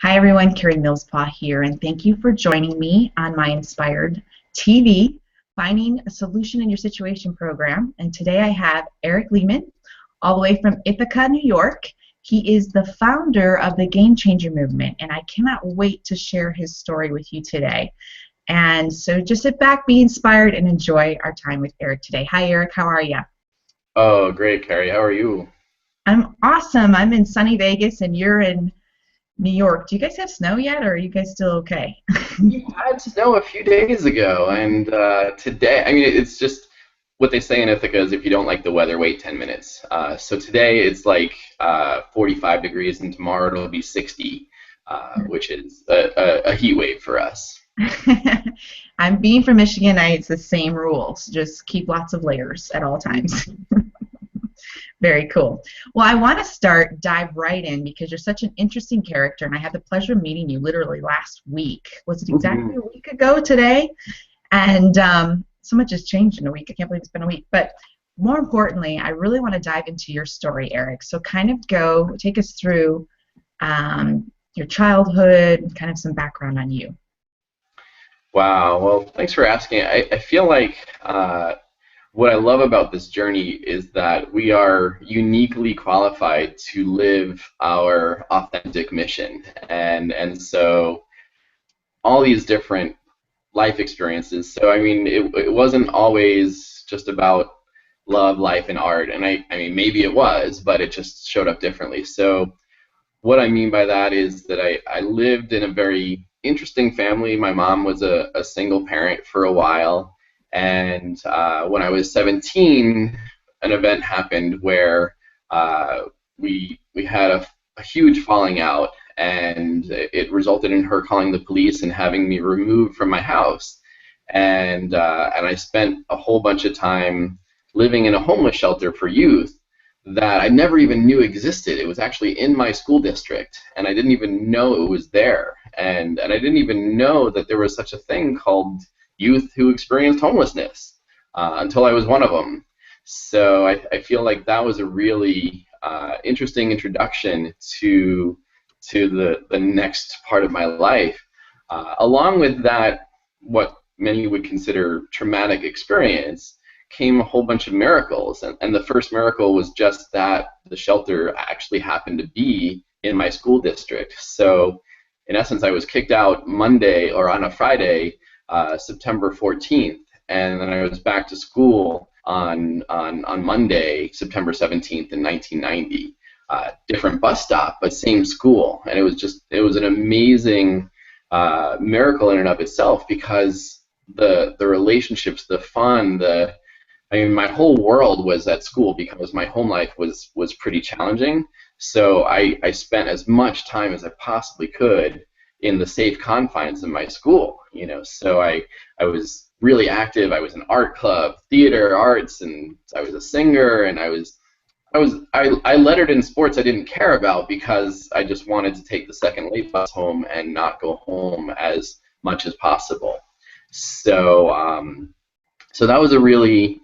Hi everyone, Karie Millspaugh here, and thank you for joining me on my Inspired TV, Finding a Solution in Your Situation program. And today I have Erik Lehmann, all the way from Ithaca, New York. He is the founder of the Game Changer movement, and I cannot wait to share his story with you today. And so just sit back, be inspired, and enjoy our time with Erik today. Hi Erik, how are you? Oh, great, Karie. How are you? I'm awesome. I'm in sunny Vegas, and you're in New York. Do you guys have snow yet, or are you guys still okay? We had snow a few days ago, and today, I mean, it's just what they say in Ithaca is if you don't like the weather, wait 10 minutes. So today it's like 45 degrees, and tomorrow it'll be 60, which is a heat wave for us. I'm being from Michigan. It's the same rules. Just keep lots of layers at all times. Very cool. Well, I want to dive right in because you're such an interesting character, and I had the pleasure of meeting you literally last week. Was it exactly a week ago today? And so much has changed in a week. I can't believe it's been a week. But more importantly, I really want to dive into your story, Erik. So kind of take us through your childhood, kind of some background on you. Wow. Well, thanks for asking. I feel like what I love about this journey is that we are uniquely qualified to live our authentic mission, and so all these different life experiences. So I mean, it wasn't always just about love, life, and art, and I mean maybe it was, but it just showed up differently. So what I mean by that is that I lived in a very interesting family. My mom was a single parent for a while. And when I was 17, an event happened where we had a huge falling out, and it resulted in her calling the police and having me removed from my house. And I spent a whole bunch of time living in a homeless shelter for youth that I never even knew existed. It was actually in my school district, and I didn't even know it was there. And I didn't even know that there was such a thing called youth who experienced homelessness until I was one of them. So I feel like that was a really interesting introduction to the next part of my life. Along with that, what many would consider traumatic experience, came a whole bunch of miracles. And the first miracle was just that the shelter actually happened to be in my school district. So in essence, I was kicked out Monday or on a Friday, September 14th, and then I was back to school on Monday, September 17th in 1990. Different bus stop, but same school, and it was an amazing miracle in and of itself, because the relationships, the fun, I mean, my whole world was at school because my home life was pretty challenging. So I spent as much time as I possibly could in the safe confines of my school, you know. So I was really active. I was in art club, theater, arts, and I was a singer, and I lettered in sports I didn't care about because I just wanted to take the second late bus home and not go home as much as possible. So so that was a really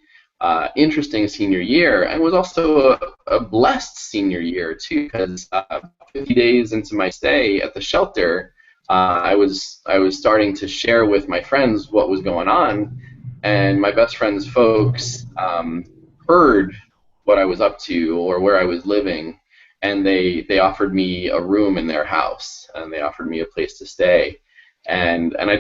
interesting senior year, and was also a blessed senior year too, because 50 days into my stay at the shelter, I was starting to share with my friends what was going on, and my best friend's folks heard what I was up to or where I was living, and they offered me a room in their house, and they offered me a place to stay. And I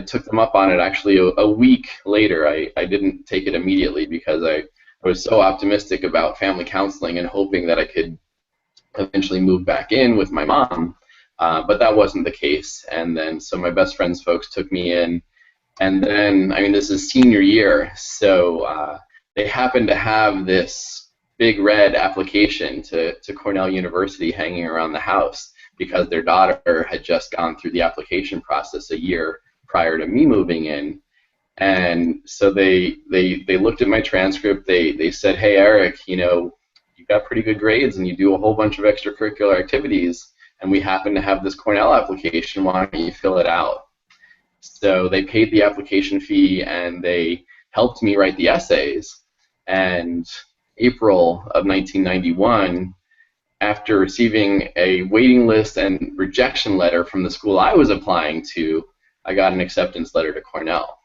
took them up on it. Actually, a week later, I didn't take it immediately because I was so optimistic about family counseling and hoping that I could eventually move back in with my mom, but that wasn't the case. And then so my best friend's folks took me in, and then, I mean, this is senior year, so they happened to have this big red application to Cornell University hanging around the house, because their daughter had just gone through the application process a year prior to me moving in. And so they looked at my transcript. They said, "Hey, Erik, you know, you got pretty good grades and you do a whole bunch of extracurricular activities, and we happen to have this Cornell application. Why don't you fill it out?" So they paid the application fee, and they helped me write the essays. And April of 1991, after receiving a waiting list and rejection letter from the school I was applying to, I got an acceptance letter to Cornell.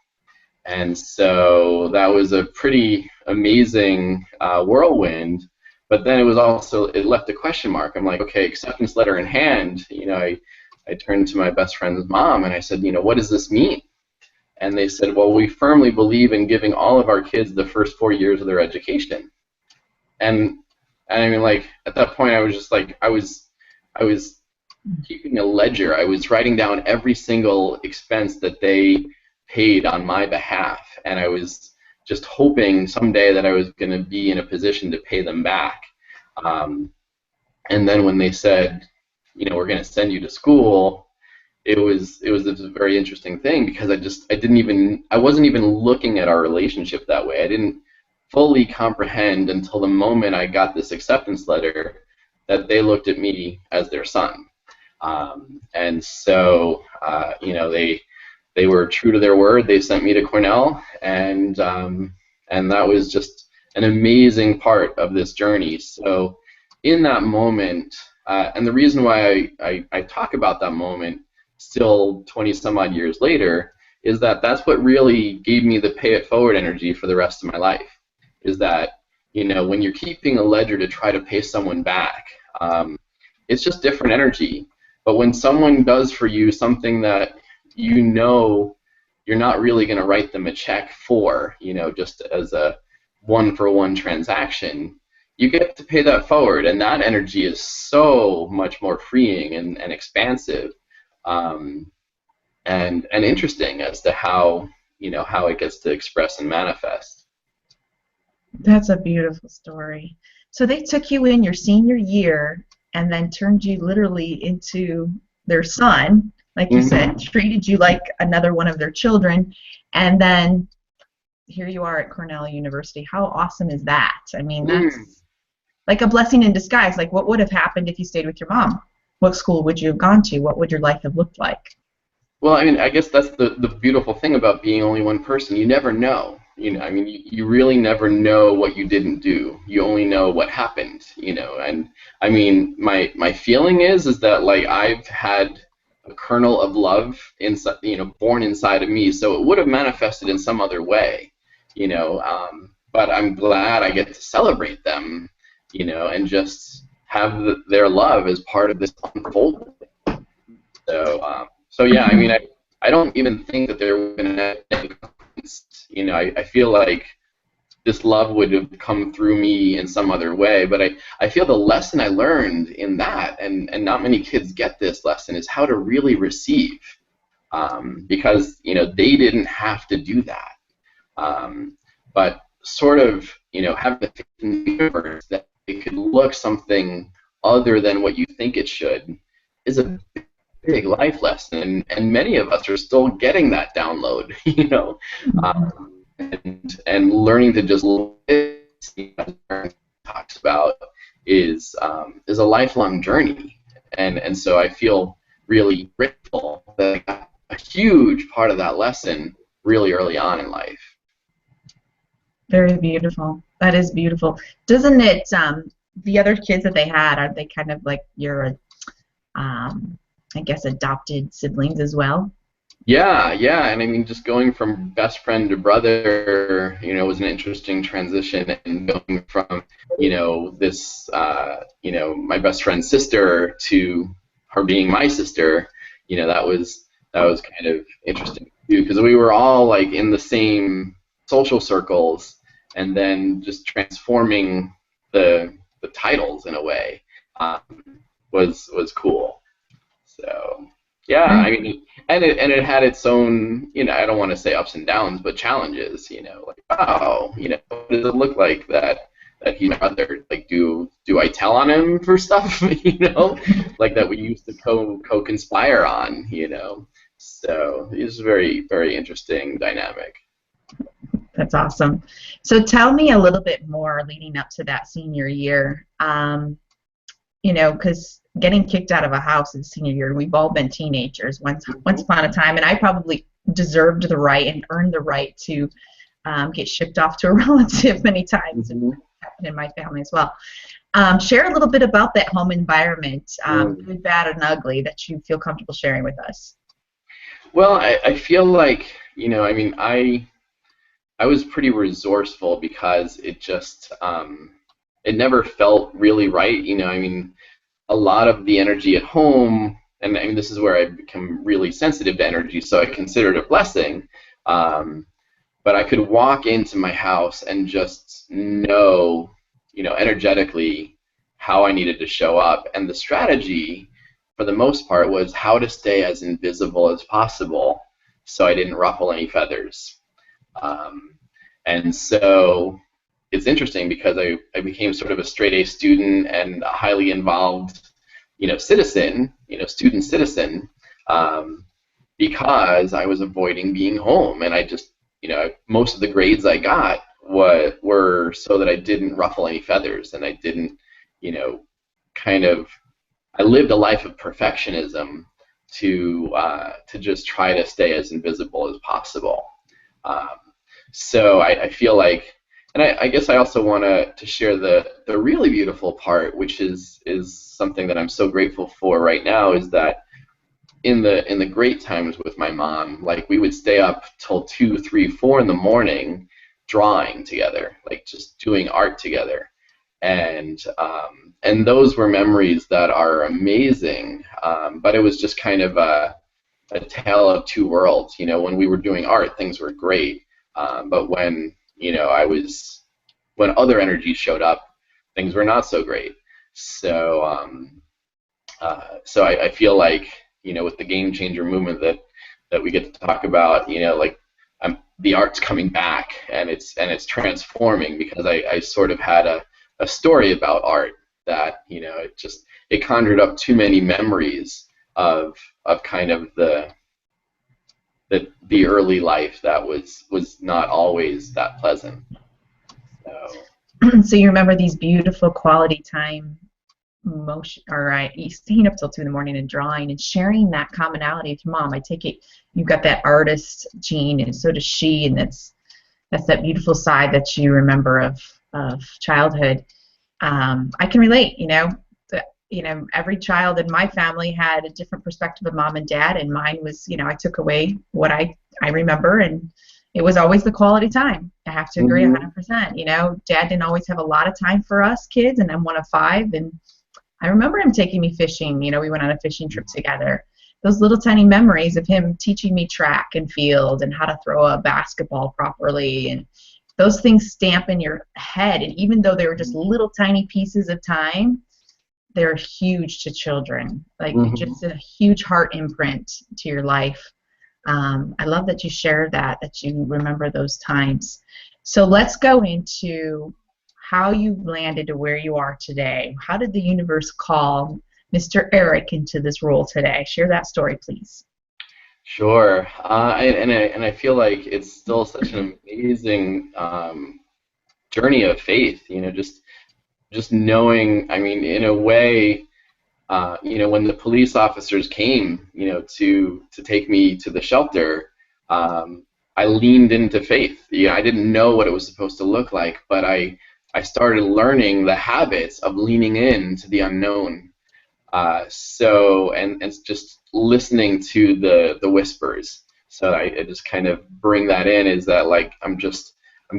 And so that was a pretty amazing whirlwind. But then it was also, it left a question mark. I'm like, okay, acceptance letter in hand. I turned to my best friend's mom and I said, what does this mean? And they said, well, we firmly believe in giving all of our kids the first 4 years of their education. And I mean, like, at that point, I was just like, I was keeping a ledger. I was writing down every single expense that they paid on my behalf, and I was just hoping someday that I was going to be in a position to pay them back. And then when they said, we're going to send you to school, it was this very interesting thing, because I wasn't even looking at our relationship that way. I didn't fully comprehend until the moment I got this acceptance letter that they looked at me as their son. And so, they were true to their word. They sent me to Cornell, and that was just an amazing part of this journey. So in that moment, and the reason why I talk about that moment still 20 some odd years later is that that's what really gave me the pay it forward energy for the rest of my life, is that, when you're keeping a ledger to try to pay someone back, it's just different energy. But when someone does for you something that you're not really going to write them a check for, just as a one-for-one transaction, you get to pay that forward, and that energy is so much more freeing and expansive, and interesting as to how it gets to express and manifest. That's a beautiful story. So they took you in your senior year and then turned you literally into their son, like you said, treated you like another one of their children, and then here you are at Cornell University. How awesome is that? I mean, that's like a blessing in disguise. Like, what would have happened if you stayed with your mom? What school would you have gone to? What would your life have looked like? Well, I mean, I guess that's the beautiful thing about being only one person. You never know. I mean, you really never know what you didn't do. You only know what happened, And I mean, my feeling is that, like, I've had a kernel of love inside, born inside of me, so it would have manifested in some other way, but I'm glad I get to celebrate them, and just have their love as part of this unfoldment. So yeah, I mean, I don't even think that there would have been any confidence. I feel like this love would have come through me in some other way, but I feel the lesson I learned in that, and not many kids get this lesson, is how to really receive, because they didn't have to do that, but sort of having the faith in the universe that it could look something other than what you think it should is a big life lesson, and many of us are still getting that download, and learning to just live, as talks about, is a lifelong journey, and so I feel really grateful that I got a huge part of that lesson really early on in life. Very beautiful. That is beautiful. Doesn't it? The other kids that they had, are they kind of like your, I guess, adopted siblings as well? Yeah, and I mean, just going from best friend to brother, was an interesting transition, and going from, this, my best friend's sister to her being my sister, that was kind of interesting too, because we were all like in the same social circles, and then just transforming the titles in a way was cool. So yeah, I mean, and it had its own, I don't want to say ups and downs, but challenges. Like, wow, what does it look like that he's my brother? Like, do I tell on him for stuff? Like that we used to co-conspire on. So it's a very, very interesting dynamic. That's awesome. So tell me a little bit more leading up to that senior year. Because getting kicked out of a house in senior year, we've all been teenagers once upon a time, and I probably deserved the right and earned the right to get shipped off to a relative many times. happened in my family as well. Share a little bit about that home environment, Mm. good, bad, and ugly, that you feel comfortable sharing with us. Well, I feel like, I mean, I was pretty resourceful because it never felt really right. I mean, a lot of the energy at home, and I mean, this is where I become really sensitive to energy, so I consider it a blessing. Um, but I could walk into my house and just know, energetically how I needed to show up. And the strategy, for the most part, was how to stay as invisible as possible so I didn't ruffle any feathers. Um, and so it's interesting because I became sort of a straight A student and a highly involved, citizen, student citizen, um, because I was avoiding being home, and I just, most of the grades I got were so that I didn't ruffle any feathers, and I didn't, you know, kind of, I lived a life of perfectionism to just try to stay as invisible as possible. Um, so I feel like, and I guess I also want to share the really beautiful part, which is something that I'm so grateful for right now, is that in the great times with my mom, like we would stay up till 2, 3, 4 in the morning drawing together, like just doing art together, and those were memories that are amazing. But it was just kind of a tale of two worlds. When we were doing art, things were great, but when when other energies showed up, things were not so great. So I feel like, with the game changer movement that we get to talk about, like the art's coming back, and it's transforming, because I sort of had a story about art that, it conjured up too many memories of kind of the early life that was not always that pleasant. So. So you remember these beautiful quality time motion, all right, you staying up till 2 in the morning and drawing and sharing that commonality with your mom. I take it you've got that artist gene, and so does she, and that's that beautiful side that you remember of childhood. I can relate. Every child in my family had a different perspective of mom and dad, and mine was, I took away what I remember, and it was always the quality time. I have to agree Mm-hmm. 100%. Dad didn't always have a lot of time for us kids, and I'm one of five, and I remember him taking me fishing. We went on a fishing trip together. Those little tiny memories of him teaching me track and field and how to throw a basketball properly, and those things stamp in your head. And even though they were just little tiny pieces of time, they're huge to children. Like, Mm-hmm. just a huge heart imprint to your life. I love that you shared that you remember those times. So let's go into how you landed to where you are today. How did the universe call Mr. Erik into this role today? Share that story, please. Sure. And I feel like it's still such an amazing journey of faith. Just knowing. I mean, in a way, when the police officers came, to take me to the shelter, I leaned into faith. I didn't know what it was supposed to look like, but I started learning the habits of leaning into the unknown. And just listening to the whispers. So I just kind of bring that in, is that, like, I'm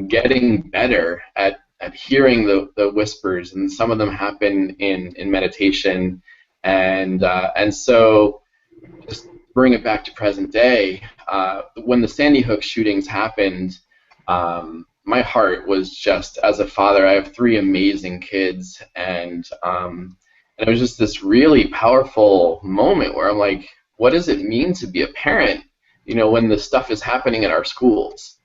getting better at hearing the whispers, and some of them happen in meditation, and so just bring it back to present day. When the Sandy Hook shootings happened, my heart was just, as a father, I have three amazing kids, and it was just this really powerful moment where I'm like, what does it mean to be a parent, when this stuff is happening in our schools?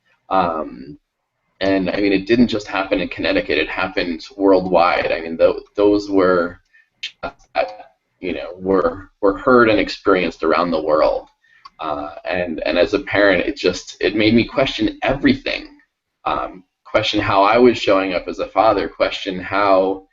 And I mean, it didn't just happen in Connecticut; it happened worldwide. I mean, those were, were heard and experienced around the world. And as a parent, it made me question everything. Question how I was showing up as a father. Question how,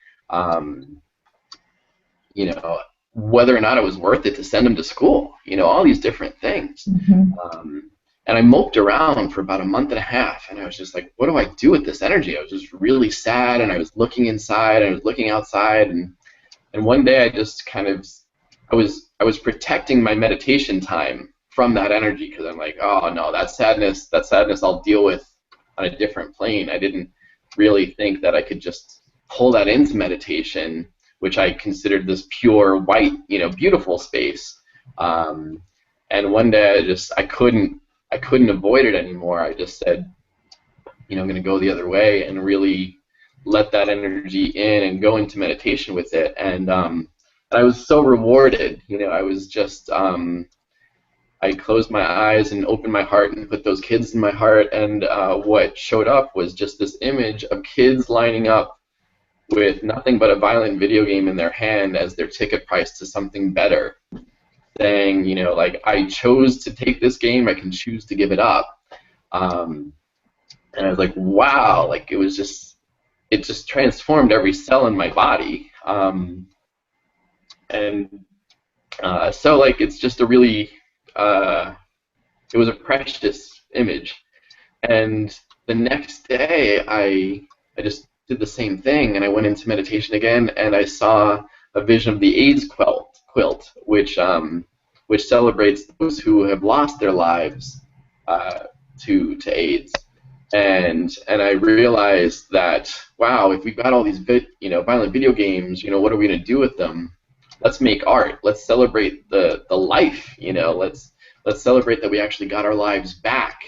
you know, whether or not it was worth it to send him to school. All these different things. Mm-hmm. Um, And I moped around for about a month and a half, and I was just like, what do I do with this energy? I was just really sad, and I was looking inside, and I was looking outside, and one day I just kind of, I was protecting my meditation time from that energy, because I'm like, oh no, that sadness I'll deal with on a different plane. I didn't really think that I could just pull that into meditation, which I considered this pure white, beautiful space. Um, and one day I couldn't avoid it anymore. I just said, I'm going to go the other way and really let that energy in and go into meditation with it. And I was so rewarded. I was just, I closed my eyes and opened my heart and put those kids in my heart, and what showed up was just this image of kids lining up with nothing but a violent video game in their hand as their ticket price to something better, saying, like, I chose to take this game, I can choose to give it up. And I was like, wow, like it just transformed every cell in my body. And so like it's just a really, it was a precious image. And the next day I just did the same thing, and I went into meditation again, and I saw a vision of the AIDS quilt, which celebrates those who have lost their lives to AIDS. And I realized that, wow, if we've got all these violent video games, what are we going to do with them? Let's make art. Let's celebrate the life. Let's celebrate that we actually got our lives back,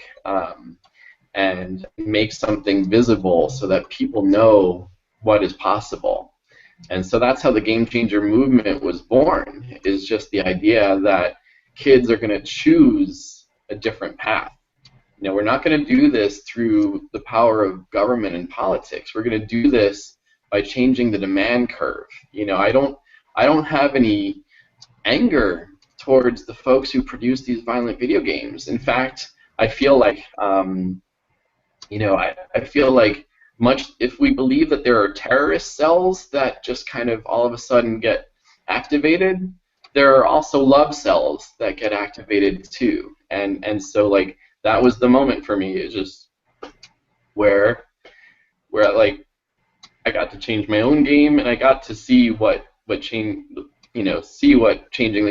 and make something visible so that people know what is possible. And so that's how the Game Changer movement was born, is just the idea that kids are going to choose a different path. We're not going to do this through the power of government and politics. We're going to do this by changing the demand curve. I don't have any anger towards the folks who produce these violent video games. In fact, I feel like, I feel like much if we believe that there are terrorist cells that just kind of all of a sudden get activated, there are also love cells that get activated too. And so like that was the moment for me. It's just where like I got to change my own game, and I got to see what changing the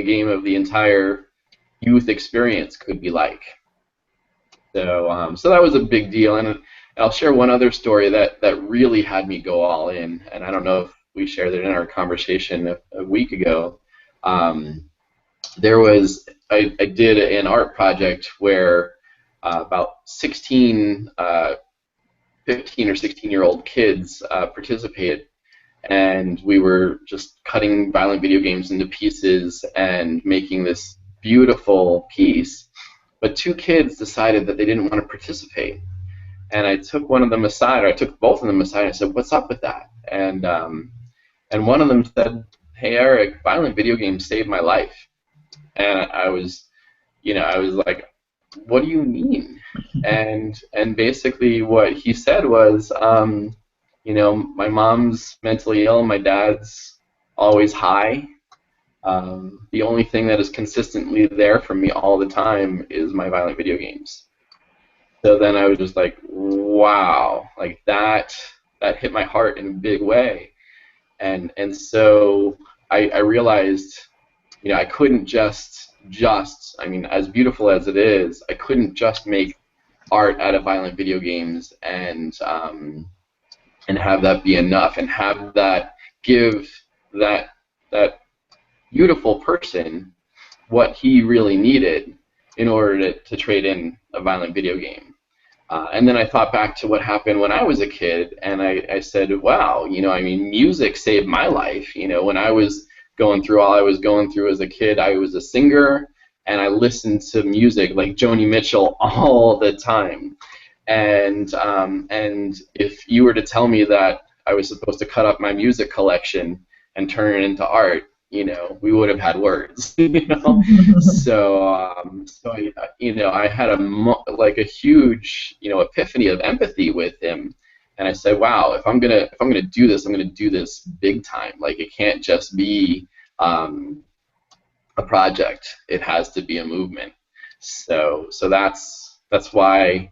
game of the entire youth experience could be like. So that was a big deal, and I'll share one other story that really had me go all in, and I don't know if we shared it in our conversation a week ago. I did an art project where about 15 or 16-year-old kids participated, and we were just cutting violent video games into pieces and making this beautiful piece. But two kids decided that they didn't want to participate, and I took one of them aside, or I took both of them aside, and I said, "What's up with that?" And one of them said, "Hey, Erik, violent video games saved my life." And I was like, "What do you mean?" And basically what he said was, my mom's mentally ill, my dad's always high. The only thing that is consistently there for me all the time is my violent video games. So then I was just like, wow, like that hit my heart in a big way. And so I realized, I couldn't just I mean, as beautiful as it is, I couldn't just make art out of violent video games and have that be enough, and have that give that beautiful person what he really needed in order to trade in a violent video game. And then I thought back to what happened when I was a kid, and I said, wow, I mean, music saved my life. When I was going through all I was going through as a kid, I was a singer, and I listened to music like Joni Mitchell all the time. And if you were to tell me that I was supposed to cut up my music collection and turn it into art, we would have had words. So I had a huge epiphany of empathy with him, and I said, wow, if I'm gonna do this, I'm gonna do this big time. Like, it can't just be a project. It has to be a movement. So that's that's why,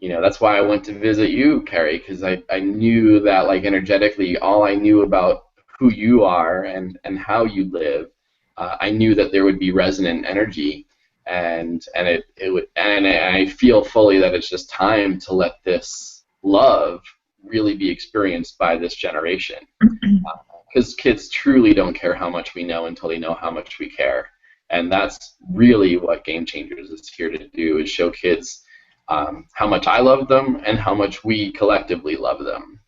that's why I went to visit you, Karie, because I knew that, like, energetically, all I knew about who you are and how you live, I knew that there would be resonant energy, and it would, and I feel fully that it's just time to let this love really be experienced by this generation, because kids truly don't care how much we know until they know how much we care. And that's really what Game Changers is here to do, is show kids how much I love them and how much we collectively love them.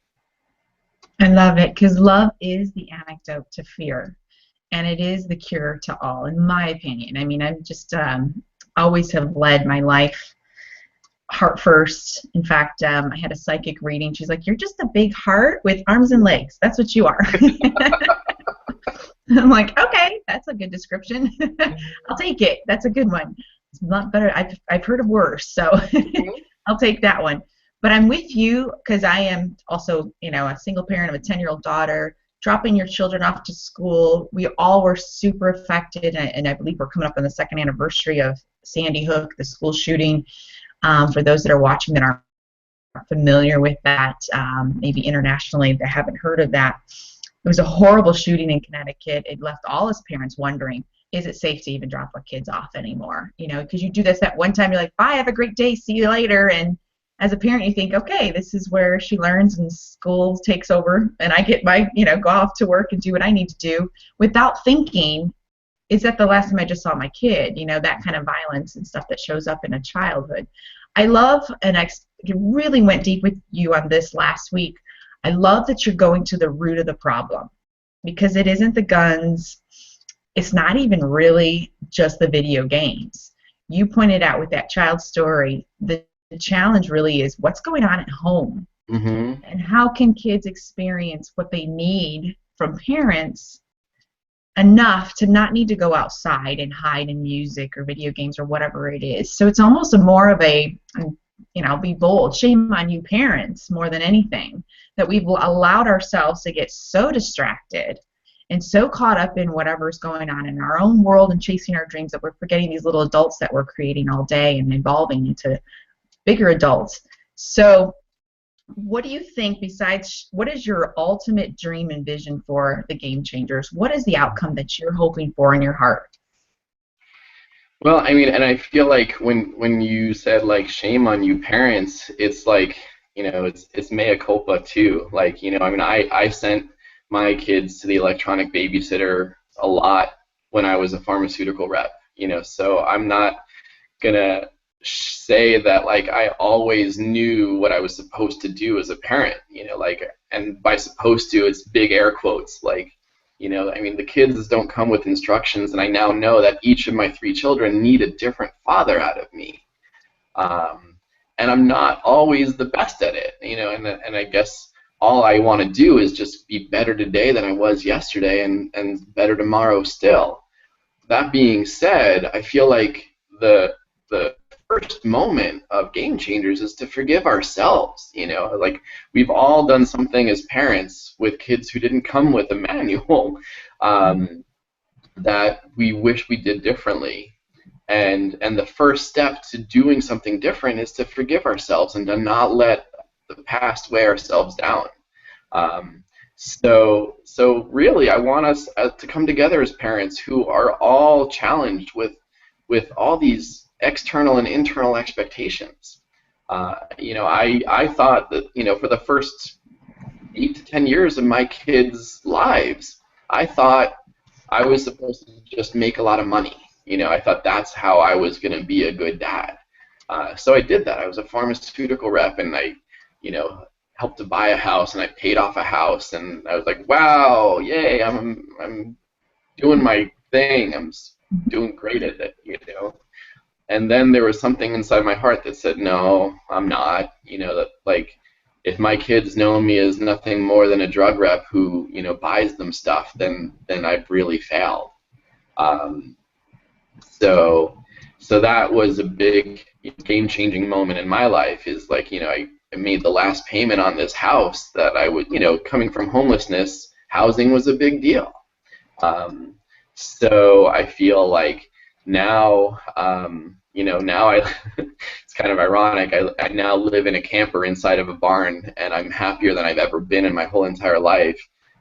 I love it, because love is the antidote to fear, and it is the cure to all, in my opinion. I mean, I'm just always have led my life heart first. In fact, I had a psychic reading. She's like, "You're just a big heart with arms and legs. That's what you are." I'm like, okay, that's a good description. I'll take it. That's a good one. It's not better. I've heard of worse, so I'll take that one. But I'm with you, because I am also, a single parent of a 10-year-old daughter. Dropping your children off to school, we all were super affected, and I believe we're coming up on the second anniversary of Sandy Hook, the school shooting. For those that are watching that aren't familiar with that, maybe internationally that haven't heard of that, it was a horrible shooting in Connecticut. It left all us parents wondering, is it safe to even drop our kids off anymore? Because you do this that one time, you're like, bye, have a great day, see you later. And as a parent, you think, okay, this is where she learns and school takes over, and I get my, go off to work and do what I need to do, without thinking, is that the last time I just saw my kid? That kind of violence and stuff that shows up in a childhood. I love, and I really went deep with you on this last week, I love that you're going to the root of the problem, because it isn't the guns. It's not even really just the video games. You pointed out with that child story, the challenge really is what's going on at home, and how can kids experience what they need from parents enough to not need to go outside and hide in music or video games or whatever it is. So it's almost more of a, I'll be bold, shame on you parents more than anything, that we've allowed ourselves to get so distracted and so caught up in whatever's going on in our own world and chasing our dreams that we're forgetting these little adults that we're creating all day and evolving into bigger adults. So what do you think, besides, what is your ultimate dream and vision for the Game Changers? What is the outcome that you're hoping for in your heart? Well, I mean, and I feel like when you said, like, shame on you parents, it's like, it's mea culpa too. Like, I mean, I sent my kids to the electronic babysitter a lot when I was a pharmaceutical rep, so I'm not gonna say that, like, I always knew what I was supposed to do as a parent, like, and by supposed to, it's big air quotes, like, I mean, the kids don't come with instructions, and I now know that each of my 3 children need a different father out of me, and I'm not always the best at it, and I guess all I want to do is just be better today than I was yesterday, and better tomorrow still. That being said, I feel like the first moment of Game Changers is to forgive ourselves. Like, we've all done something as parents with kids who didn't come with a manual, that we wish we did differently. And the first step to doing something different is to forgive ourselves and to not let the past weigh ourselves down. So really, I want us to come together as parents who are all challenged with all these external and internal expectations. I thought that, for the first 8 to 10 years of my kids' lives, I thought I was supposed to just make a lot of money. I thought that's how I was going to be a good dad. So I did that. I was a pharmaceutical rep, and I, helped to buy a house, and I paid off a house, and I was like, wow, yay, I'm doing my thing. I'm doing great at it, And then there was something inside my heart that said, no, I'm not. That, like, if my kids know me as nothing more than a drug rep who, buys them stuff, then I've really failed. So that was a big game-changing moment in my life. Is like, I made the last payment on this house that I would, coming from homelessness, housing was a big deal. So I feel like now, now it's kind of ironic. I now live in a camper inside of a barn, and I'm happier than I've ever been in my whole entire life.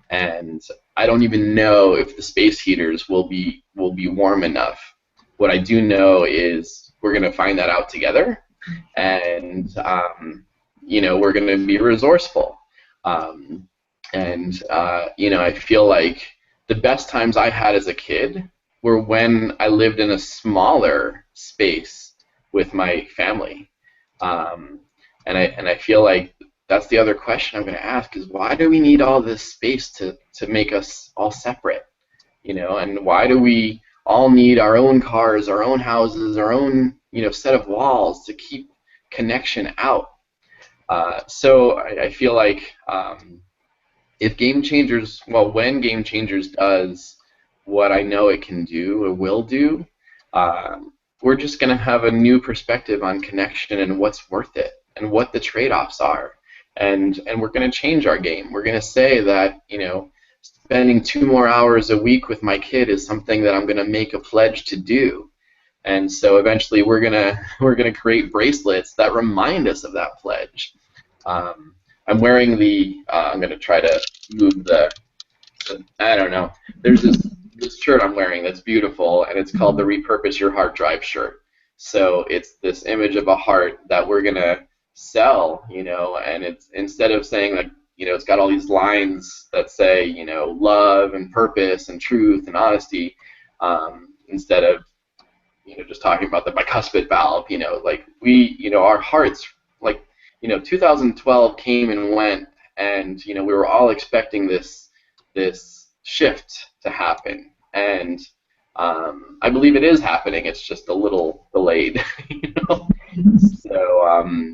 And I don't even know if the space heaters will be warm enough. What I do know is we're going to find that out together, and we're going to be resourceful. I feel like the best times I had as a kid were when I lived in a smaller space with my family. And I feel like that's the other question I'm going to ask is, why do we need all this space to make us all separate? And why do we all need our own cars, our own houses, our own set of walls to keep connection out? So I feel like if Game Changers, when Game Changers does what I know it can do or will do, we're just going to have a new perspective on connection and what's worth it and what the trade-offs are. And we're going to change our game. We're going to say that, spending 2 more hours a week with my kid is something that I'm going to make a pledge to do. And so eventually we're gonna create bracelets that remind us of that pledge. I'm wearing I'm going to try to move I don't know. There's this shirt I'm wearing that's beautiful, and it's called the Repurpose Your Heart Drive shirt. So it's this image of a heart that we're going to sell, and it's, instead of saying that, it's got all these lines that say, love and purpose and truth and honesty, instead of, just talking about the bicuspid valve, our hearts, 2012 came and went, and, we were all expecting this shift to happen, and I believe it is happening. It's just a little delayed, So,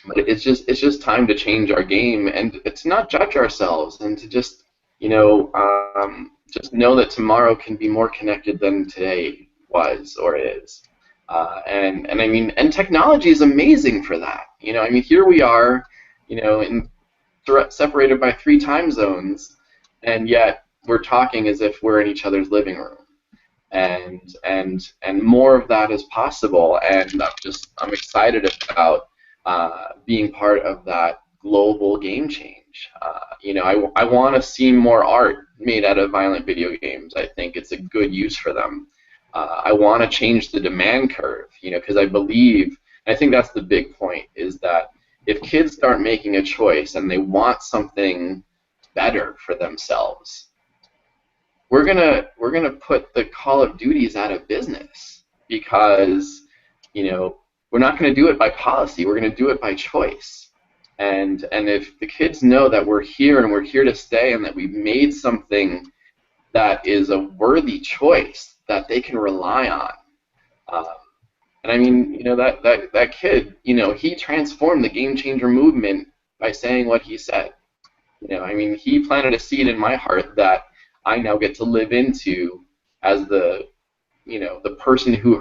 but it's just time to change our game and to not judge ourselves, and to just just know that tomorrow can be more connected than today was or is. And technology is amazing for that. Here we are, separated by 3 time zones, and yet we're talking as if we're in each other's living room. And more of that is possible, and I'm excited about being part of that global game change. I want to see more art made out of violent video games. I think it's a good use for them. I want to change the demand curve, because I think that's the big point, is that if kids start making a choice and they want something better for themselves, we're gonna put the Call of Duties out of business, because we're not going to do it by policy. We're going to do it by choice. And if the kids know that we're here and we're here to stay, and that we've made something that is a worthy choice that they can rely on. That kid, he transformed the Game Changer movement by saying what he said. He planted a seed in my heart that I now get to live into as the person who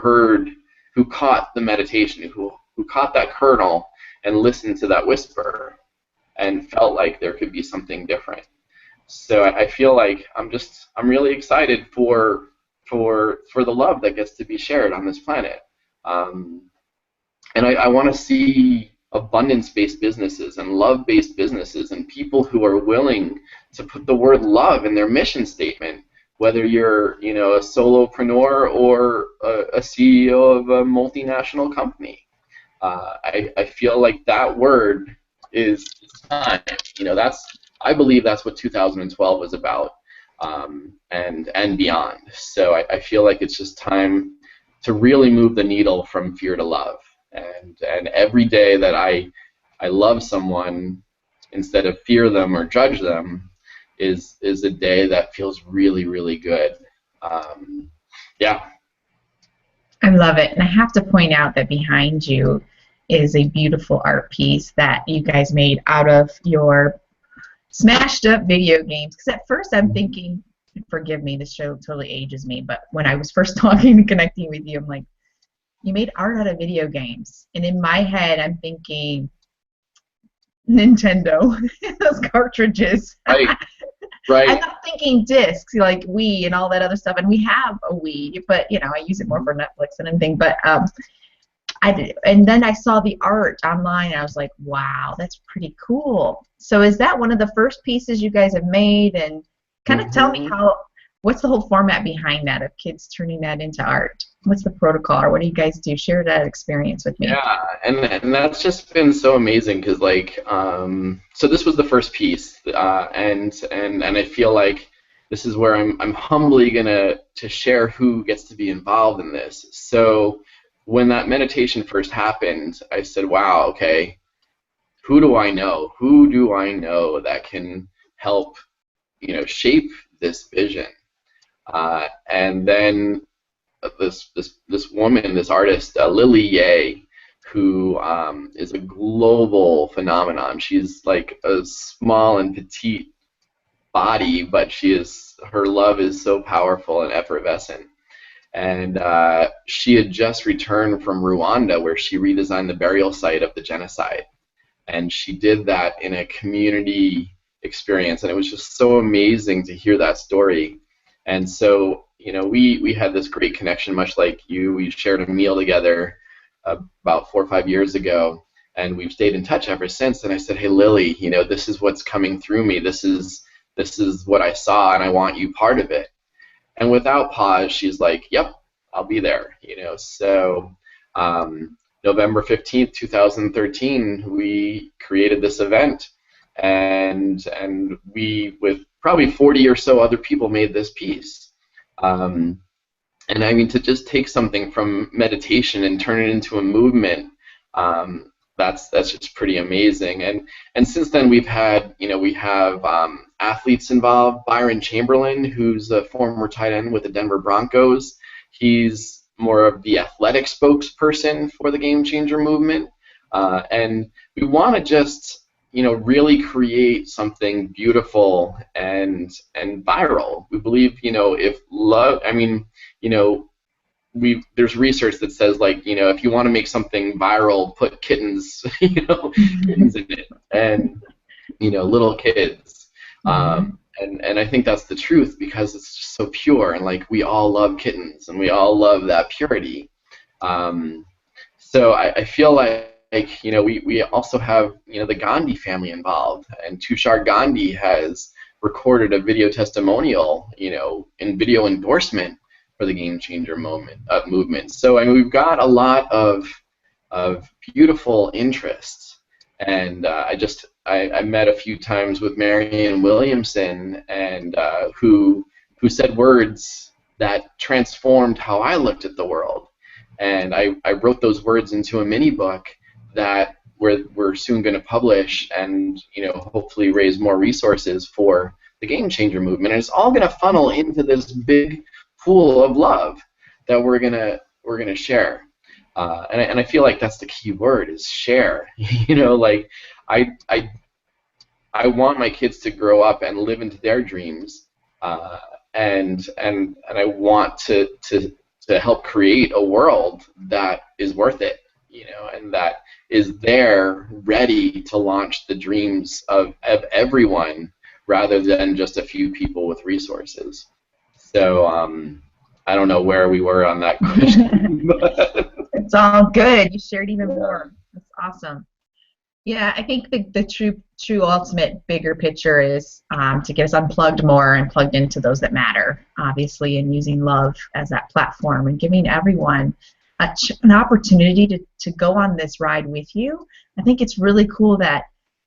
caught the meditation, who caught that kernel and listened to that whisper and felt like there could be something different. So I feel like I'm really excited for the love that gets to be shared on this planet. And I want to see abundance-based businesses and love-based businesses, and people who are willing to put the word love in their mission statement, whether you're a solopreneur or a CEO of a multinational company. I feel like that word is time. I believe that's what 2012 was about, and beyond. So I feel like it's just time to really move the needle from fear to love. And every day that I love someone instead of fear them or judge them is a day that feels really, really good. Yeah. I love it. And I have to point out that behind you is a beautiful art piece that you guys made out of your smashed up video games. Because at first I'm thinking, forgive me, this show totally ages me, but when I was first talking and connecting with you, I'm like, you made art out of video games. And in my head, I'm thinking, Nintendo, those cartridges. Right. Right. I'm not thinking discs like Wii and all that other stuff. And we have a Wii, but I use it more for Netflix and anything. But I did, and then I saw the art online, and I was like, wow, that's pretty cool. So is that one of the first pieces you guys have made? And kind of tell me Hmm. what's the whole format behind that of kids turning that into art? What's the protocol, or what do you guys do? Share that experience with me. Yeah, and that's just been so amazing because like so this was the first piece, and I feel like this is where I'm humbly gonna to share who gets to be involved in this. So when that meditation first happened, I said, wow, okay, who do I know? Who do I know that can help, shape this vision? And then this woman, this artist, Lily Ye, who is a global phenomenon. She's like a small and petite body, but her love is so powerful and effervescent. And she had just returned from Rwanda, where she redesigned the burial site of the genocide, and she did that in a community experience, and it was just so amazing to hear that story. And so, we had this great connection, much like you. We shared a meal together about 4 or 5 years ago, and we've stayed in touch ever since. And I said, hey, Lily, this is what's coming through me. This is what I saw, and I want you part of it. And without pause, she's like, yep, I'll be there. So November 15th, 2013, we created this event, and we, with probably 40 or so other people, made this piece. And I mean, to just take something from meditation and turn it into a movement, that's just pretty amazing. And since then, we have athletes involved. Byron Chamberlain, who's a former tight end with the Denver Broncos, he's more of the athletic spokesperson for the Game Changer movement. And we want to just, really create something beautiful and viral. We believe, if love, I mean, there's research that says, like, if you want to make something viral, put kittens, kittens in it, and little kids. And I think that's the truth, because it's just so pure, and like, we all love kittens and we all love that purity. So I feel like, we also have, the Gandhi family involved, and Tushar Gandhi has recorded a video testimonial, in video endorsement for the Game Changer movement. So I mean, we've got a lot of beautiful interests, and I met a few times with Marianne Williamson, and who said words that transformed how I looked at the world, and I wrote those words into a mini book that we're soon going to publish, and hopefully raise more resources for the Game Changer movement, and it's all going to funnel into this big pool of love that we're gonna share, and I feel like that's the key word, is share. Like, I want my kids to grow up and live into their dreams, and I want to help create a world that is worth it, and that is there, ready to launch the dreams of everyone, rather than just a few people with resources. So I don't know where we were on that question. But It's all good. You shared even more. That's awesome. Yeah, I think the true ultimate bigger picture is to get us unplugged more and plugged into those that matter, obviously, and using love as that platform and giving everyone an opportunity to go on this ride with you. I think it's really cool that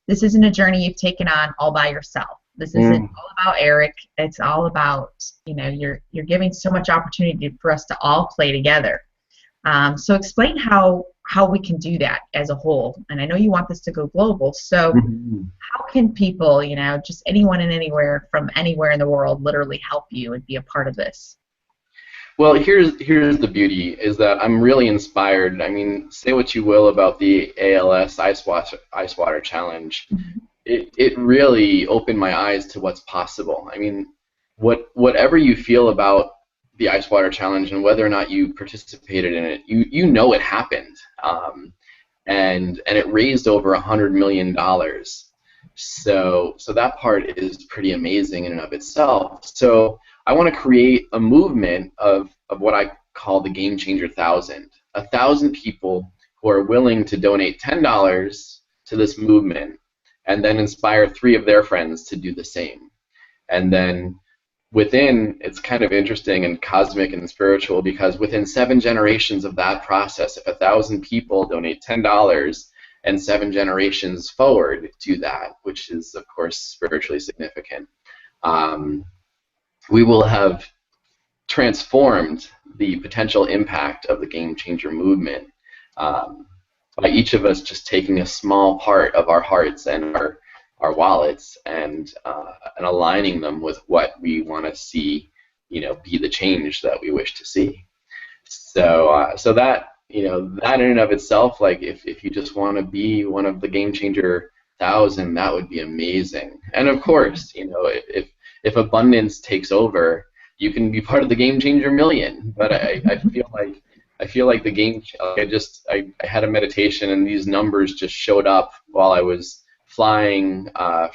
this isn't a journey you've taken on all by yourself. This isn't all about Erik. It's all about, you're giving so much opportunity for us to all play together. So explain how we can do that as a whole. And I know you want this to go global. So how can people, just anyone and anywhere from anywhere in the world, literally help you and be a part of this? Well, here's the beauty, is that I'm really inspired. I mean, say what you will about the ALS Ice Water Challenge. It really opened my eyes to what's possible. I mean, whatever you feel about the Ice Water Challenge and whether or not you participated in it, you know it happened, and it raised over $100 million. So that part is pretty amazing in and of itself. So I want to create a movement of what I call the Game Changer 1,000. 1,000 people who are willing to donate $10 to this movement and then inspire 3 of their friends to do the same. And then within, it's kind of interesting and cosmic and spiritual, because within 7 generations of that process, if 1,000 people donate $10 and 7 generations forward do that, which is of course spiritually significant, we will have transformed the potential impact of the Game Changer movement by each of us just taking a small part of our hearts and our wallets and aligning them with what we want to see, be the change that we wish to see. So that, that in and of itself, like if you just want to be one of the Game Changer 1,000, that would be amazing. And of course, if abundance takes over, you can be part of the Game Changer 1,000,000. But I feel like the game. I had a meditation, and these numbers just showed up while I was flying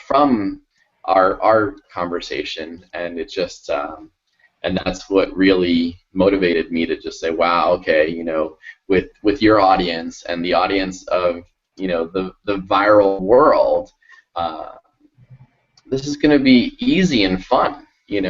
from our conversation, and it just and that's what really motivated me to just say, wow, okay, with your audience and the audience of the viral world, this is going to be easy and fun. And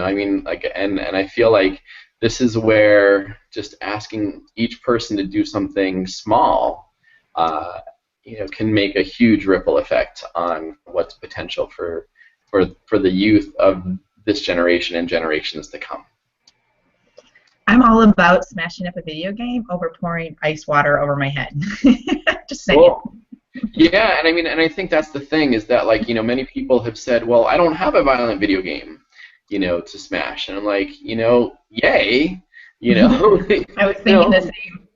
I feel like this is where just asking each person to do something small, can make a huge ripple effect on what's potential for the youth of this generation and generations to come. I'm all about smashing up a video game over pouring ice water over my head. Just saying. Well, yeah, and I think that's the thing, is that many people have said, well, I don't have a violent video game, to smash, and I'm like, yay, I was thinking the same.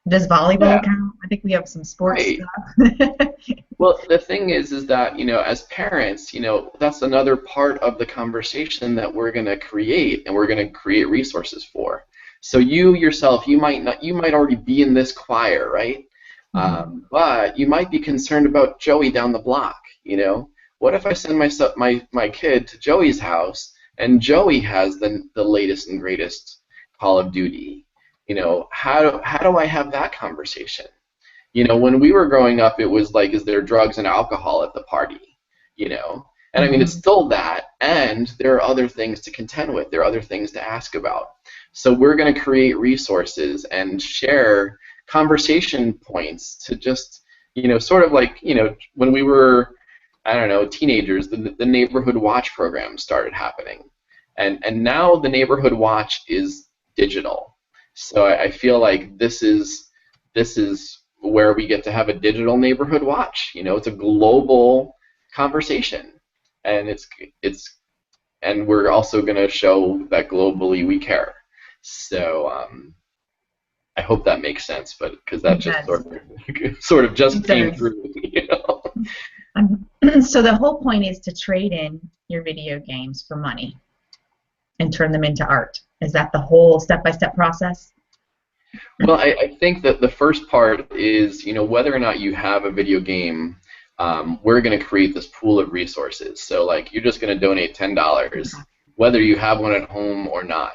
Does volleyball count? I think we have some sports stuff. Well, the thing is that, as parents, that's another part of the conversation that we're going to create, and we're going to create resources for. So you yourself, you might already be in this choir, right? But you might be concerned about Joey down the block. What if I send my kid to Joey's house and Joey has the latest and greatest Call of Duty? How do I have that conversation? When we were growing up, it was like, is there drugs and alcohol at the party? And I mean, it's still that, and there are other things to contend with. There are other things to ask about. So we're going to create resources and share conversation points to just, sort of like, when we were, I don't know, teenagers, the Neighborhood Watch program started happening. And now the Neighborhood Watch is digital. So I feel like this is where we get to have a digital Neighborhood Watch. It's a global conversation. And and we're also going to show that globally we care. So I hope that makes sense, but because that just sort of just came through. So the whole point is to trade in your video games for money and turn them into art. Is that the whole step-by-step process? Well, I think that the first part is, whether or not you have a video game, we're going to create this pool of resources. So, you're just going to donate $10, whether you have one at home or not.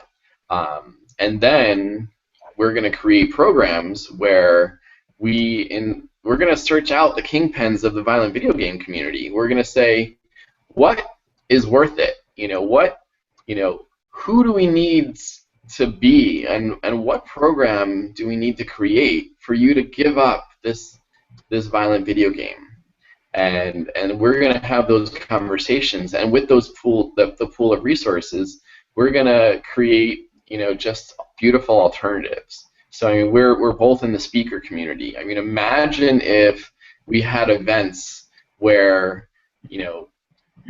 And then we're going to create programs where we're going to search out the kingpins of the violent video game community. We're going to say, what is worth it? Who do we need to be, and what program do we need to create for you to give up this violent video game? And we're going to have those conversations, and with those the pool of resources, we're going to create just beautiful alternatives. So I mean, we're both in the speaker community. I mean, imagine if we had events where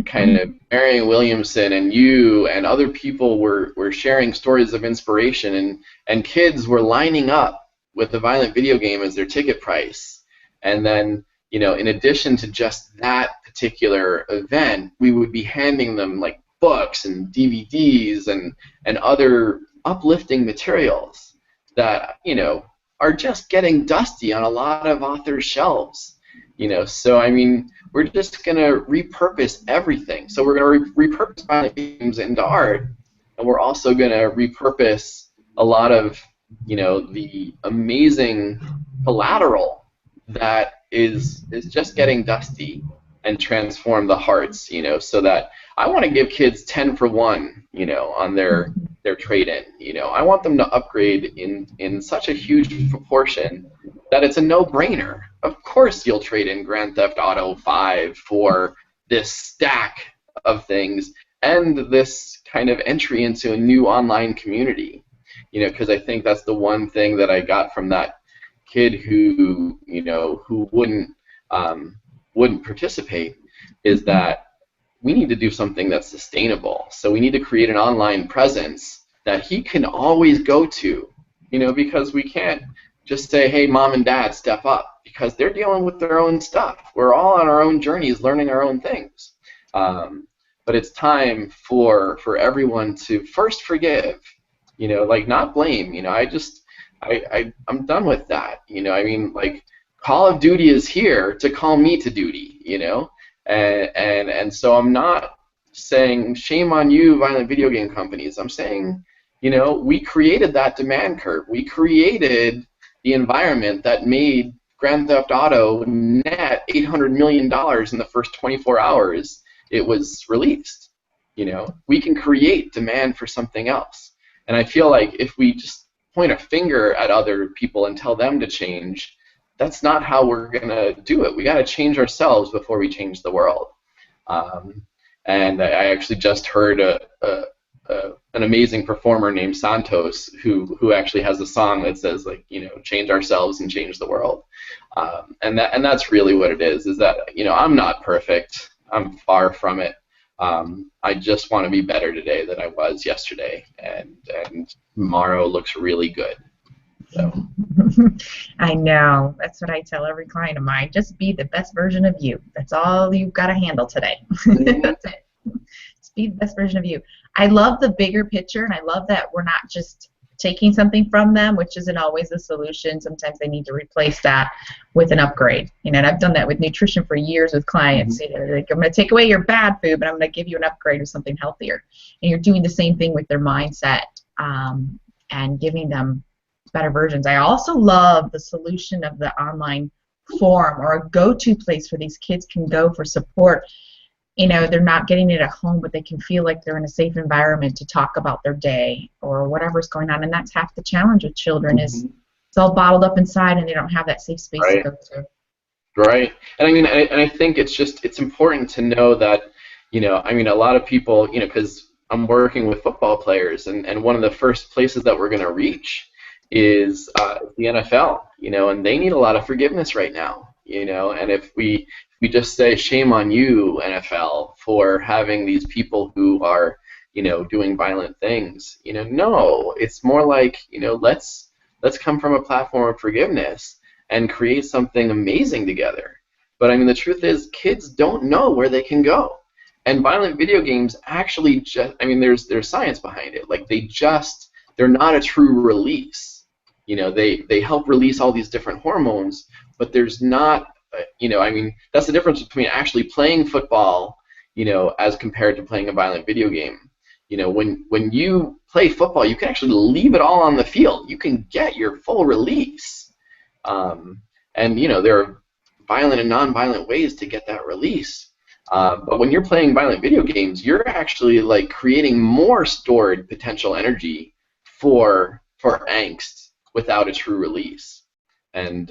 kind of Marianne Williamson and you and other people were sharing stories of inspiration, and kids were lining up with the violent video game as their ticket price. And then, in addition to just that particular event, we would be handing them books and DVDs and other uplifting materials that are just getting dusty on a lot of authors' shelves. So I mean, we're just going to repurpose everything. So we're going to repurpose violent games into art, and we're also going to repurpose a lot of the amazing collateral that is just getting dusty and transform the hearts, so that I want to give kids 10 for 1, on their trade-in. I want them to upgrade in such a huge proportion that it's a no-brainer. Of course you'll trade in Grand Theft Auto 5 for this stack of things and this kind of entry into a new online community. Because I think that's the one thing that I got from that kid who wouldn't participate, is that we need to do something that's sustainable. So we need to create an online presence that he can always go to, because we can't just say, hey, mom and dad, step up, because they're dealing with their own stuff. We're all on our own journeys learning our own things. But it's time for everyone to first forgive, not blame. I'm done with that. Call of Duty is here to call me to duty, and so I'm not saying shame on you, violent video game companies. I'm saying, we created that demand curve. We created the environment that made Grand Theft Auto net $800 million in the first 24 hours it was released. We can create demand for something else. And I feel like if we just point a finger at other people and tell them to change, that's not how we're going to do it. We got to change ourselves before we change the world. And I actually just heard an amazing performer named Santos who actually has a song that says, change ourselves and change the world. And that's really what it is that, I'm not perfect. I'm far from it. I just want to be better today than I was yesterday, and tomorrow looks really good. So. I know. That's what I tell every client of mine. Just be the best version of you. That's all you've got to handle today. That's it. Just be the best version of you. I love the bigger picture, and I love that we're not just taking something from them, which isn't always the solution. Sometimes they need to replace that with an upgrade. And I've done that with nutrition for years with clients. I'm going to take away your bad food, but I'm going to give you an upgrade with something healthier. And you're doing the same thing with their mindset and giving them better versions. I also love the solution of the online forum, or a go-to place where these kids can go for support. They're not getting it at home, but they can feel like they're in a safe environment to talk about their day or whatever's going on. And that's half the challenge with children is it's all bottled up inside and they don't have that safe space to go to. Right. And I think it's important to know that, a lot of people, because I'm working with football players, and one of the first places that we're going to reach is the NFL, and they need a lot of forgiveness right now, and if we just say shame on you, NFL, for having these people who are, doing violent things, no, it's more like, let's come from a platform of forgiveness and create something amazing together. But the truth is, kids don't know where they can go, and violent video games actually there's science behind it. They're not a true release. They help release all these different hormones, but there's not. That's the difference between actually playing football, as compared to playing a violent video game. When you play football, you can actually leave it all on the field. You can get your full release. And there are violent and non-violent ways to get that release. But when you're playing violent video games, you're actually creating more stored potential energy for angst without a true release. And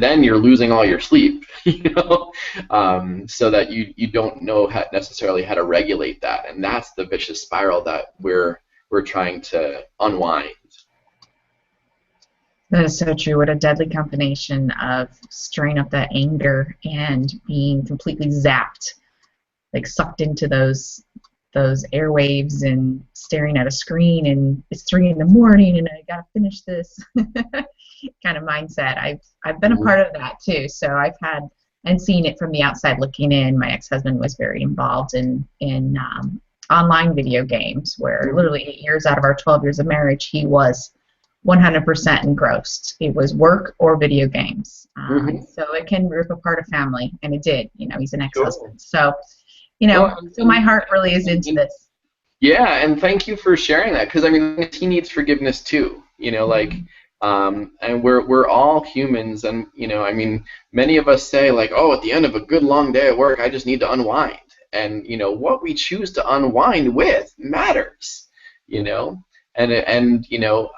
then you're losing all your sleep, so that you don't know necessarily how to regulate that, and that's the vicious spiral that we're trying to unwind. That is so true. What a deadly combination of stirring up that anger and being completely zapped, sucked into those airwaves and staring at a screen, and it's 3 in the morning and I gotta finish this kind of mindset. I've been a part of that too. So I've had and seen it from the outside looking in. My ex-husband was very involved in online video games, where literally 8 years out of our 12 years of marriage, he was 100% engrossed. It was work or video games. So it can rip apart a family, and it did. He's an ex-husband. So. So my heart really is into this. Yeah, and thank you for sharing that, because he needs forgiveness too. And we're all humans, and I mean, many of us say like, oh, at the end of a good long day at work, I just need to unwind. And what we choose to unwind with matters. You know, and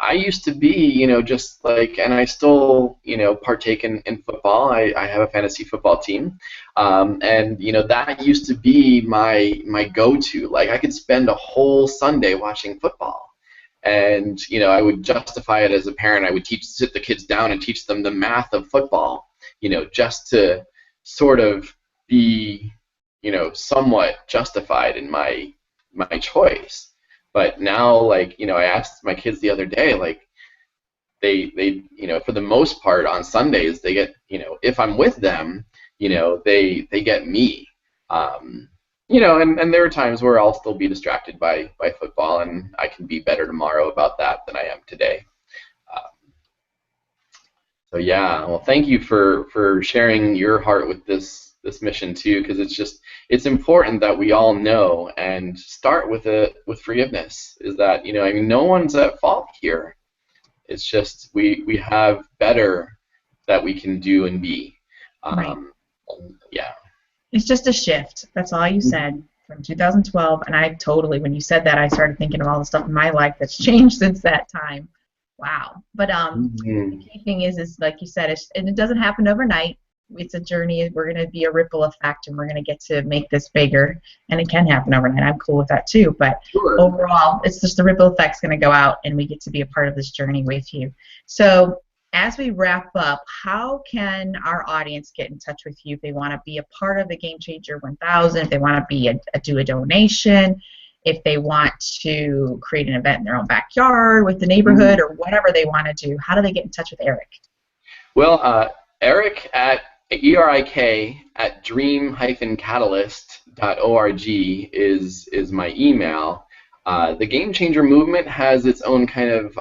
I used to be just like, and I still partake in football. I have a fantasy football team, and that used to be my go-to. Like I could spend a whole Sunday watching football. And I would justify it as a parent. I would sit the kids down and teach them the math of football, just to sort of be, somewhat justified in my choice. But now, like, I asked my kids the other day, like, they for the most part on Sundays they get, if I'm with them, they get me. And there are times where I'll still be distracted by football, and I can be better tomorrow about that than I am today. So yeah, well, thank you for sharing your heart with this mission too, because it's important that we all know and start with forgiveness. Is that I mean, no one's at fault here. It's just we have better that we can do and be. Right. Yeah. It's just a shift. That's all you said from 2012. And I totally, when you said that, I started thinking of all the stuff in my life that's changed since that time. Wow. But the key thing is like you said, and it doesn't happen overnight. It's a journey. We're going to be a ripple effect, and we're going to get to make this bigger. And it can happen overnight. I'm cool with that too. But Sure. Overall, it's just the ripple effect's going to go out, and we get to be a part of this journey with you. So as we wrap up, how can our audience get in touch with you if they want to be a part of the Game Changer 1000, if they want to be do a donation, if they want to create an event in their own backyard with the neighborhood, or whatever they want to do? How do they get in touch with Erik? Well, Erik at dream-catalyst.org is my email. The Game Changer movement has its own kind of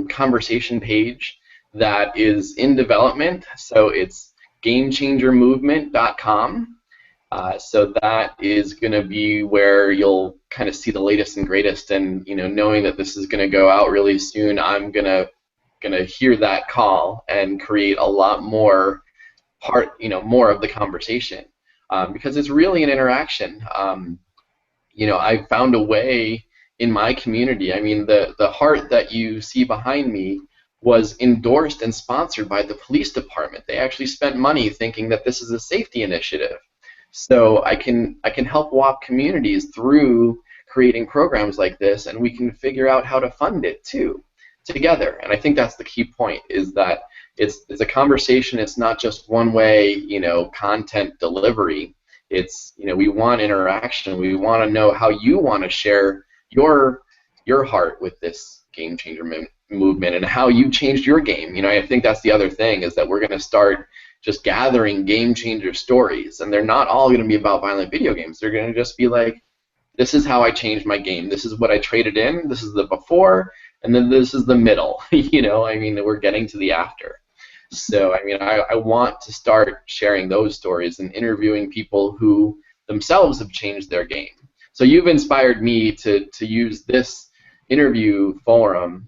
conversation page that is in development, so it's gamechangermovement.com. So that is going to be where you'll kind of see the latest and greatest, and knowing that this is going to go out really soon, I'm gonna hear that call and create a lot more more of the conversation, because it's really an interaction. I found a way in my community. I mean, the heart that you see behind me was endorsed and sponsored by the police department. They actually spent money thinking that this is a safety initiative. So I can help walk communities through creating programs like this, and we can figure out how to fund it too, together. And I think that's the key point, is that it's a conversation. It's not just one way, content delivery. It's, we want interaction. We want to know how you want to share your heart with this Game Changer movement, and how you changed your game. I think that's the other thing, is that we're going to start just gathering game changer stories, and they're not all going to be about violent video games. They're going to just be like, this is how I changed my game. This is what I traded in. This is the before, and then this is the middle. I mean, we're getting to the after. So, I mean, I want to start sharing those stories and interviewing people who themselves have changed their game. So you've inspired me to use this interview forum,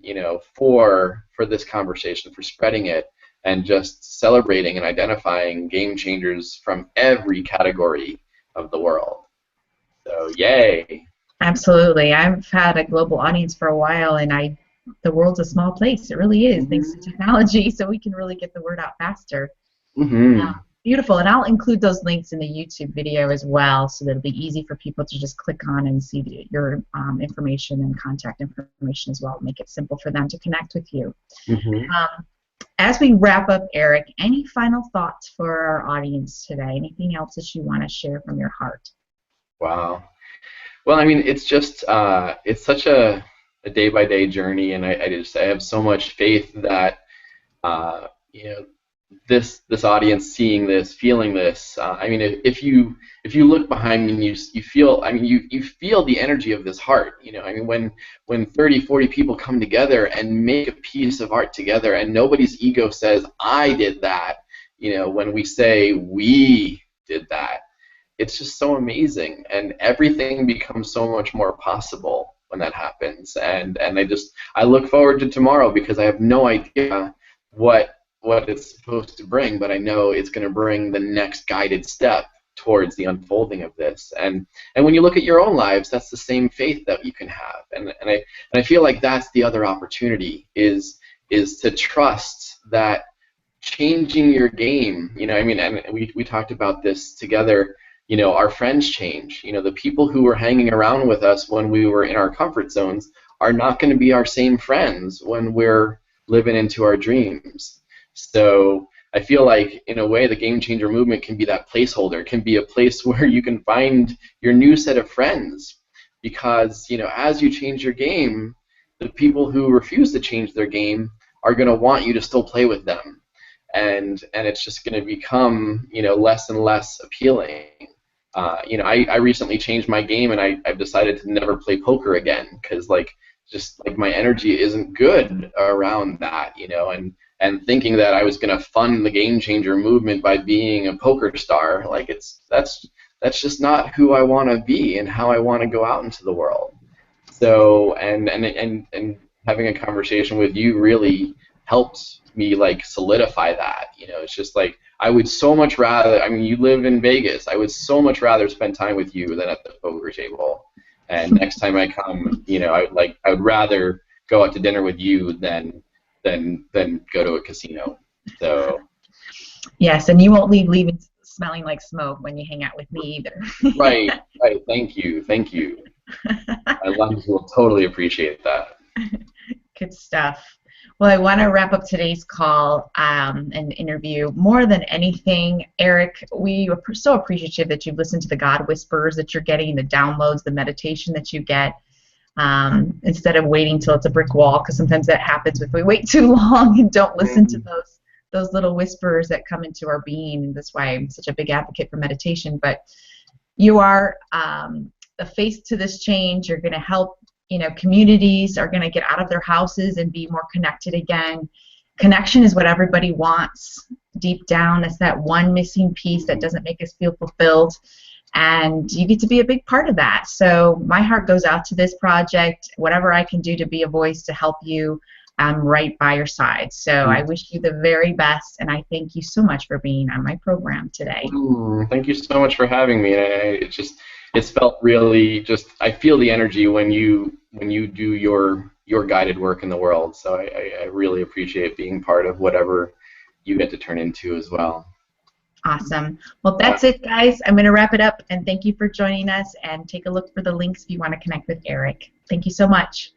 for this conversation, for spreading it, and just celebrating and identifying game changers from every category of the world. So, yay! Absolutely. I've had a global audience for a while, and the world's a small place. It really is, thanks to technology, so we can really get the word out faster. Beautiful. And I'll include those links in the YouTube video as well, so that it'll be easy for people to just click on and see your information and contact information as well. Make it simple for them to connect with you. As we wrap up, Erik, any final thoughts for our audience today? Anything else that you want to share from your heart? Wow. Well, I mean, it's just it's such a day-by-day journey, and I have so much faith that this audience seeing this, feeling this. I mean, if you look behind me and you feel, I mean, you feel the energy of this heart. I mean, when 30, 40 people come together and make a piece of art together, and nobody's ego says, I did that. When we say we did that, it's just so amazing, and everything becomes so much more possible when that happens. And I look forward to tomorrow, because I have no idea what it's supposed to bring, but I know it's going to bring the next guided step towards the unfolding of this. And when you look at your own lives, that's the same faith that you can have. And I feel like that's the other opportunity is to trust that changing your game, I mean, and we talked about this together, our friends change. The people who were hanging around with us when we were in our comfort zones are not going to be our same friends when we're living into our dreams. So I feel like, in a way, the Game Changer movement can be that placeholder. It can be a place where you can find your new set of friends, because, as you change your game, the people who refuse to change their game are going to want you to still play with them, and it's just going to become, less and less appealing. I recently changed my game, and I've decided to never play poker again, because just my energy isn't good around that, and thinking that I was going to fund the Game Changer movement by being a poker star, that's just not who I want to be and how I want to go out into the world. So and having a conversation with you really helped me solidify that. It's just I would so much rather. I mean, you live in Vegas. I would so much rather spend time with you than at the poker table. And next time I come, I would rather go out to dinner with you than go to a casino. So. Yes, and you won't leaving smelling like smoke when you hang out with me either. Right. Thank you. My lungs will totally appreciate that. Good stuff. Well, I want to wrap up today's call and interview. More than anything, Erik, we are so appreciative that you've listened to the God Whispers that you're getting, the downloads, the meditation that you get, instead of waiting till it's a brick wall, because sometimes that happens if we wait too long and don't listen to those little whispers that come into our being. And that's why I'm such a big advocate for meditation. But you are a face to this change. You're going to help. Communities are going to get out of their houses and be more connected again. Connection is what everybody wants deep down. It's that one missing piece that doesn't make us feel fulfilled, and you get to be a big part of that. So my heart goes out to this project. Whatever I can do to be a voice to help you, I'm right by your side. So I wish you the very best, and I thank you so much for being on my program today. Thank you so much for having me. It's felt really I feel the energy when you do your guided work in the world. So I really appreciate being part of whatever you get to turn into as well. Awesome. Well, that's it, guys. I'm going to wrap it up, and thank you for joining us, and take a look for the links if you want to connect with Erik. Thank you so much.